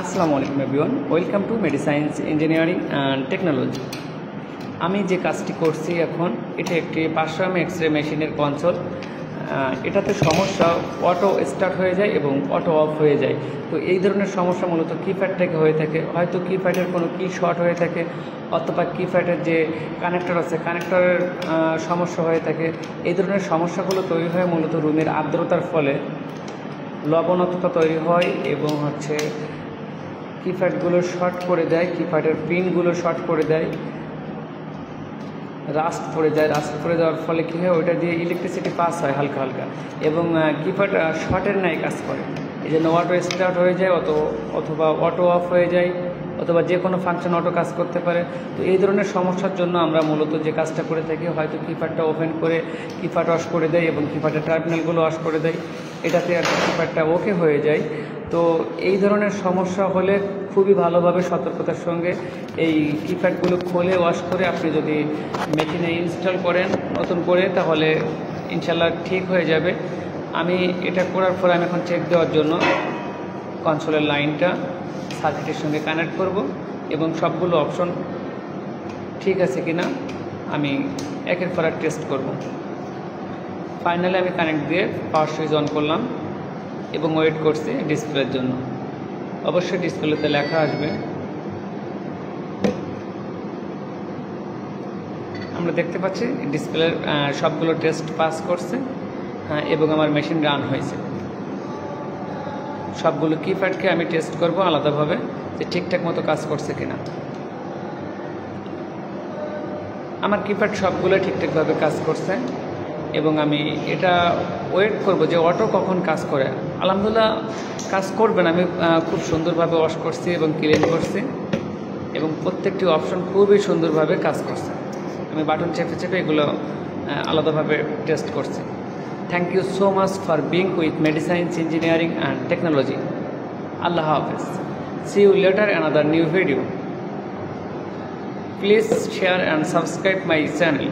আসসালামু আলাইকুম everyone, welcome to Mediscience engineering and technology. আমি যে কাজটি করছি এখন, এটা একটি 500 এক্স-রে মেশিনের কনসোল। এটাতে সমস্যা অটো স্টার্ট হয়ে যায় এবং অটো অফ হয়ে যায়। তো এই ধরনের সমস্যা মূলত কিপ্যাড থেকে হয়ে থাকে। হয়তো কিপ্যাডের কোনো কি শর্ট হয়ে থাকে, অথবা কিপ্যাডের যে কানেক্টর আছে কানেক্টরের সমস্যা হয়ে থাকে। এই ধরনের সমস্যাগুলো তৈরি হয় মূলত রুমের আর্দ্রতার ফলে। লবণাক্ততা তৈরি হয় এবং কিপ্যাডগুলো শর্ট করে দেয়, কিপ্যাডের পিনগুলো শর্ট করে দেয়, রাস্ট পড়ে যায়। রাস্ট পড়ে যাওয়ার ফলে কী হয়, ওইটা দিয়ে ইলেকট্রিসিটি পাস হয় হালকা হালকা, এবং কিপ্যাড শর্টের ন্যায় কাজ করে। এই জন্য অটো স্টার্ট হয়ে যায়, অথবা অটো অফ হয়ে যায়, অথবা যে কোনো ফাংশন অটো কাজ করতে পারে। তো এই ধরনের সমস্যার জন্য আমরা মূলত যে কাজটা করে থাকি, হয়তো কিপ্যাডটা ওপেন করে কিপ্যাড অফ করে দেয় এবং কিপ্যাডের টার্মিনালগুলো অফ করে দেয়, এটাতে আর কিপ্যাডটা ওকে হয়ে যায়। তো এই ধরনের সমস্যা হলে খুবই ভালোভাবে সতর্কতার সঙ্গে এই কিপ্যাডগুলো খুলে ওয়াশ করে আপনি যদি মেশিনে ইনস্টল করেন নতুন করে, তাহলে ইনশাল্লাহ ঠিক হয়ে যাবে। আমি এটা করার পর আমি এখন চেক দেওয়ার জন্য কনসোলের লাইনটা সার্কিটের সঙ্গে কানেক্ট করব এবং সবগুলো অপশন ঠিক আছে কিনা আমি একের পর এক টেস্ট করব। ফাইনালি আমি কানেক্ট দিয়ে পাওয়ার সুইচ অন করলাম এবং ওয়েট করছি ডিসপ্লের জন্য। অবশ্যই ডিসপ্লেতে লেখা আসবে। আমরা দেখতে পাচ্ছি ডিসপ্লের সবগুলো টেস্ট পাস করছে এবং আমার মেশিন রান হয়েছে। সবগুলো কিপ্যাডকে আমি টেস্ট করব আলাদাভাবে যে ঠিকঠাক মতো কাজ করছে কিনা। আমার কিপ্যাড সবগুলো ঠিকঠাকভাবে কাজ করছে এবং আমি এটা ওয়েট করব যে অটো কখন কাজ করে। আলহামদুলিল্লাহ কাজ করবেন। আমি খুব সুন্দরভাবে ওয়াশ করছি এবং ক্লিন করছি এবং প্রত্যেকটি অপশন খুবই সুন্দরভাবে কাজ করছে। আমি বাটন চেপে চেপে এগুলো আলাদাভাবে টেস্ট করছি। Thank you so much for being with Mediscience Engineering and Technology. Allah Hafiz. See you later in another new video. Please share and subscribe my channel.